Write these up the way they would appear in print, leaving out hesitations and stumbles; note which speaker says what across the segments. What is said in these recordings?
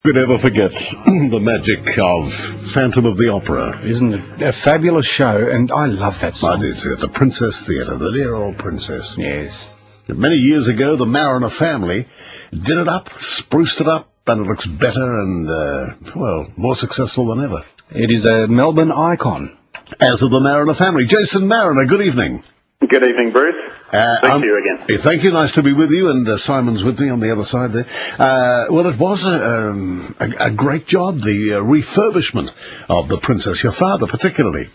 Speaker 1: could ever forget the magic of Phantom of the Opera?
Speaker 2: Isn't it a fabulous show? And I love that song.
Speaker 1: I do too. The Princess Theatre, the dear old princess.
Speaker 2: Yes.
Speaker 1: Many years ago, the Mariner family did it up, spruced it up, and it looks better and, more successful than ever.
Speaker 2: It is a Melbourne icon.
Speaker 1: As of the Mariner family. Jason Mariner, good evening.
Speaker 3: Good evening, Bruce. Thank you again.
Speaker 1: Thank you. Nice to be with you, and Simon's with me on the other side there. It was a great job, the refurbishment of the Princess, your father particularly.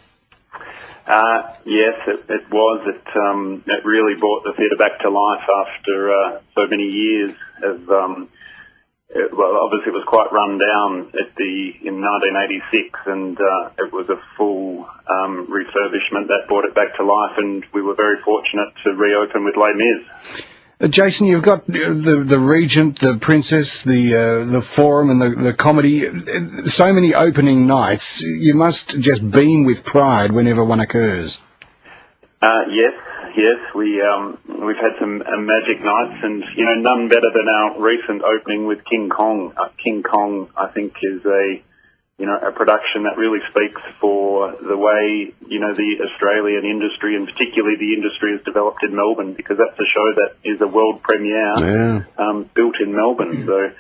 Speaker 3: Yes, it was. It really brought the theatre back to life after so many years of. Obviously it was quite run down in 1986, and it was a full refurbishment that brought it back to life, and we were very fortunate to reopen with Les Mis.
Speaker 2: Jason, you've got the Regent, the Princess, the Forum, and the comedy. So many opening nights. You must just beam with pride whenever one occurs.
Speaker 3: Yes, we've had some magic nights, and none better than our recent opening with King Kong. King Kong, I think, is a production that really speaks for the way the Australian industry, and particularly the industry, has developed in Melbourne, because that's a show that is a world premiere, built in Melbourne. So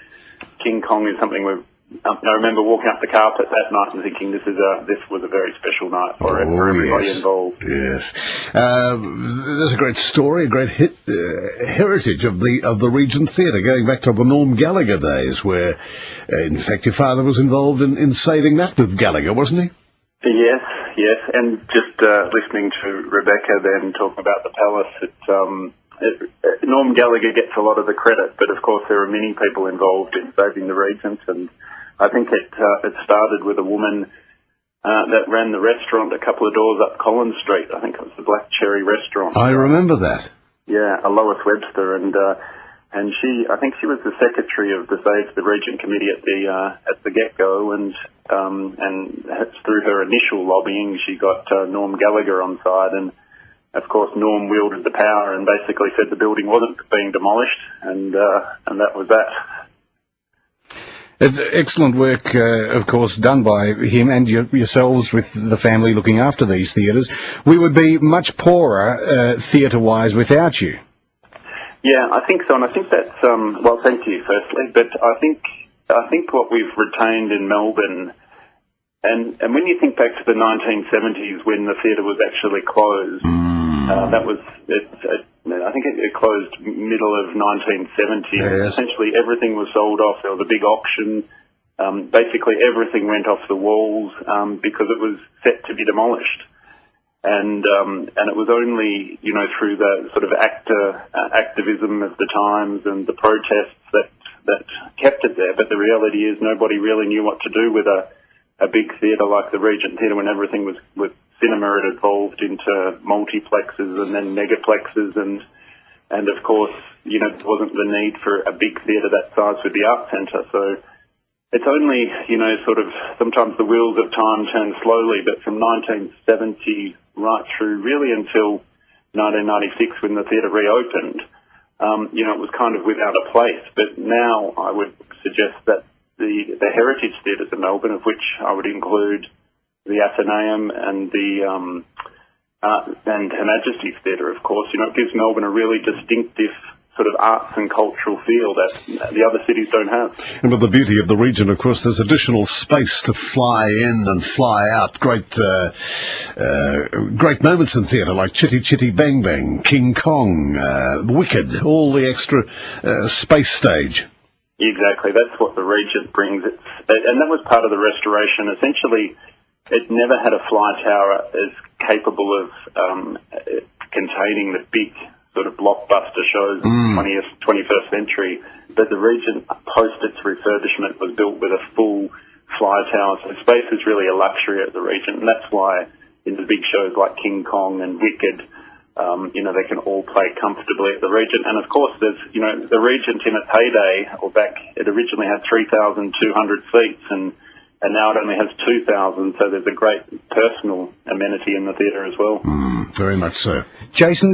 Speaker 3: King Kong is something I remember walking up the carpet that night and thinking this was a very special night for everybody involved.
Speaker 1: Yes, there's a great story, a great heritage of the Regent Theatre, going back to the Norm Gallagher days, where, in fact, your father was involved in saving that with Gallagher, wasn't he?
Speaker 3: Yes, and just listening to Rebecca then talking about the palace, Norm Gallagher gets a lot of the credit, but of course there are many people involved in saving the Regent, and I think it started with a woman that ran the restaurant a couple of doors up Collins Street. I think it was the Black Cherry Restaurant.
Speaker 1: I remember that.
Speaker 3: Yeah, Lois Webster, and I think she was the secretary of the Save the Regent Committee at the get-go, and through her initial lobbying, she got Norm Gallagher on side, and of course Norm wielded the power and basically said the building wasn't being demolished, and that was that.
Speaker 2: It's excellent work, of course, done by him and yourselves with the family looking after these theatres. We would be much poorer, theatre-wise, without you.
Speaker 3: Yeah, I think so, and I think that's thank you firstly, but I think what we've retained in Melbourne, and when you think back to the 1970s when the theatre was actually closed, that was I think it closed middle of 1970.
Speaker 1: Yes.
Speaker 3: Essentially everything was sold off. There was a big auction. Basically everything went off the walls because it was set to be demolished. And it was only through the sort of activism of the times and the protests that kept it there. But the reality is nobody really knew what to do with a big theatre like the Regent Theatre when everything was cinema. It evolved into multiplexes and then megaplexes, and of course, there wasn't the need for a big theatre that size with the art centre. So it's only, sort of, sometimes the wheels of time turn slowly, but from 1970 right through really until 1996 when the theatre reopened, it was kind of without a place. But now I would suggest that the heritage theatres in Melbourne, of which I would include the Athenaeum and and Her Majesty's Theatre, of course, it gives Melbourne a really distinctive sort of arts and cultural feel that the other cities don't have.
Speaker 1: And with the beauty of the region, of course, there's additional space to fly in and fly out. Great moments in theatre like Chitty Chitty Bang Bang, King Kong, Wicked, all the extra space stage.
Speaker 3: Exactly, that's what the Regent brings. And that was part of the restoration. Essentially, it never had a fly tower as capable of containing the big sort of blockbuster shows of the 21st century. But the Regent, post its refurbishment, was built with a full fly tower. So space is really a luxury at the Regent, and that's why in the big shows like King Kong and Wicked, they can all play comfortably at the Regent. And of course, there's, the Regent in its heyday, it originally had 3,200 seats, and and now it only has 2,000, so there's a great personal amenity in the theatre as well.
Speaker 1: Very much so.
Speaker 2: Jason,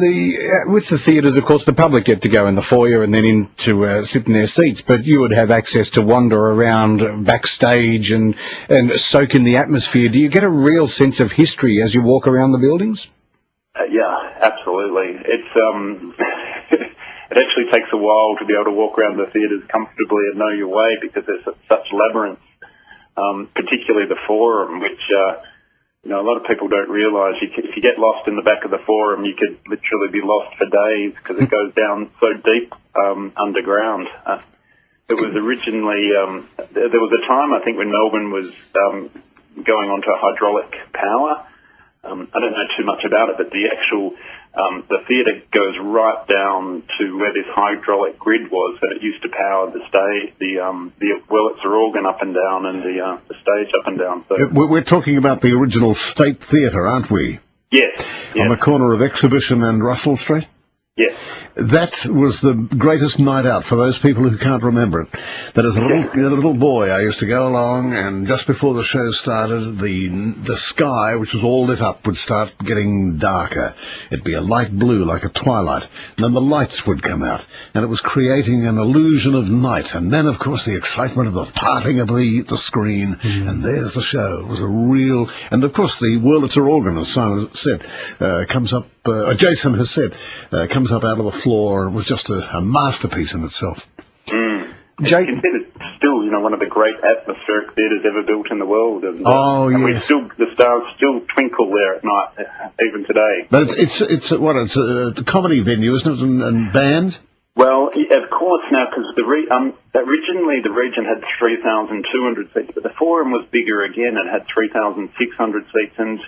Speaker 2: with the theatres, of course, the public get to go in the foyer and then in to sit in their seats, but you would have access to wander around backstage and soak in the atmosphere. Do you get a real sense of history as you walk around the buildings?
Speaker 3: Yeah, absolutely. It's it actually takes a while to be able to walk around the theatres comfortably and know your way because there's such labyrinths, particularly the Forum, which a lot of people don't realise. If you get lost in the back of the Forum, you could literally be lost for days because it goes down so deep underground. It was originally there was a time, I think, when Melbourne was going onto hydraulic power. I don't know too much about it, but the actual the theatre goes right down to where this hydraulic grid was, and it used to power the stage, the Wurlitzer organ up and down, and the stage up and down. So
Speaker 1: We're talking about the original State Theatre, aren't we?
Speaker 3: yes.
Speaker 1: On the corner of Exhibition and Russell Street?
Speaker 3: Yes.
Speaker 1: That was the greatest night out for those people who can't remember it. That as a little boy, I used to go along, and just before the show started, the sky, which was all lit up, would start getting darker. It'd be a light blue, like a twilight, and then the lights would come out, and it was creating an illusion of night. And then, of course, the excitement of the parting of the screen, and there's the show. It was a real... And, of course, the Wurlitzer organ, as Simon said, comes up... Jason has said, comes up out of the floor. It was just a masterpiece in itself.
Speaker 3: It's considered still, one of the great atmospheric theatres ever built in the world. And, and the stars still twinkle there at night, even today.
Speaker 1: But it's a comedy venue, isn't it, and bands?
Speaker 3: Well, of course now, because originally the region had 3,200 seats, but the Forum was bigger again and had 3,600 seats, and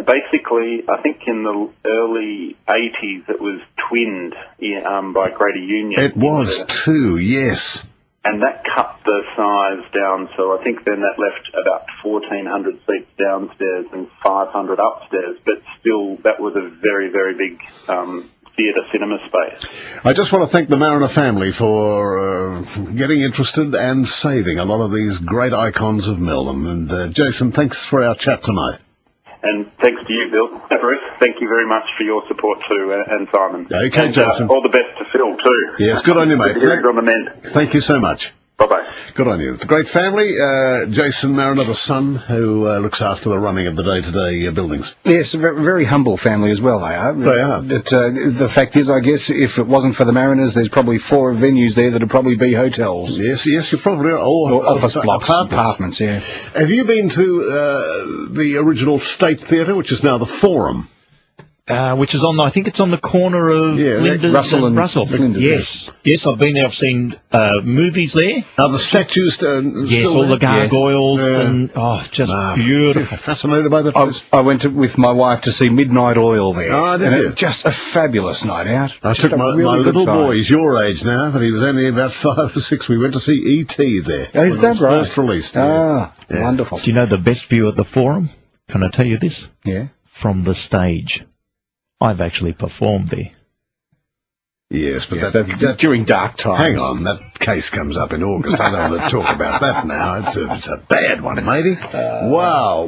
Speaker 3: basically, I think in the early 80s it was twinned by Greater Union.
Speaker 1: It was too, yes.
Speaker 3: And that cut the size down, so I think then that left about 1,400 seats downstairs and 500 upstairs, but still that was a very, very big theatre cinema space.
Speaker 1: I just want to thank the Mariner family for getting interested and saving a lot of these great icons of Melbourne. And Jason, thanks for our chat tonight.
Speaker 3: And thanks to you, Bill. Bruce, thank you very much for your support too, and Simon.
Speaker 1: Okay,
Speaker 3: and,
Speaker 1: Jason.
Speaker 3: All the best to Phil too.
Speaker 1: Yes, good on you, mate.
Speaker 3: On the mend.
Speaker 1: Thank you so much.
Speaker 3: Bye-bye.
Speaker 1: Good on you. It's a great family. Jason Mariner, the son, who looks after the running of the day-to-day buildings.
Speaker 2: Yes, a very humble family as well, they are.
Speaker 1: They are.
Speaker 2: But, the fact is, I guess, if it wasn't for the Mariners, there's probably 4 venues there that would probably be hotels.
Speaker 1: Yes, you probably are. Or
Speaker 2: office blocks, apartments, yeah.
Speaker 1: Have you been to the original State Theatre, which is now the Forum?
Speaker 4: Which is on, I think it's on the corner of Flinders
Speaker 2: Russell and
Speaker 4: Russell.
Speaker 2: Flinders.
Speaker 4: Yes, I've been there. I've seen movies there.
Speaker 1: Are the statues
Speaker 4: yes, all the gargoyles and just beautiful.
Speaker 1: Fascinated by the place.
Speaker 2: I went with my wife to see Midnight Oil there.
Speaker 1: Oh, did you?
Speaker 2: Just a fabulous night out.
Speaker 1: I
Speaker 2: Just
Speaker 1: took
Speaker 2: a
Speaker 1: my
Speaker 2: really good
Speaker 1: little
Speaker 2: time.
Speaker 1: boy. He's your age now, but he was only about 5 or 6. We went to see E.T. there.
Speaker 2: Oh, is that right?
Speaker 1: First released.
Speaker 2: Wonderful.
Speaker 4: Do you know the best view at the Forum? Can I tell you this?
Speaker 2: Yeah.
Speaker 4: From the stage. I've actually performed there.
Speaker 1: Yes, but
Speaker 2: that during dark times.
Speaker 1: Hang on, that case comes up in August. I don't want to talk about that now. It's a bad one, matey. Wow.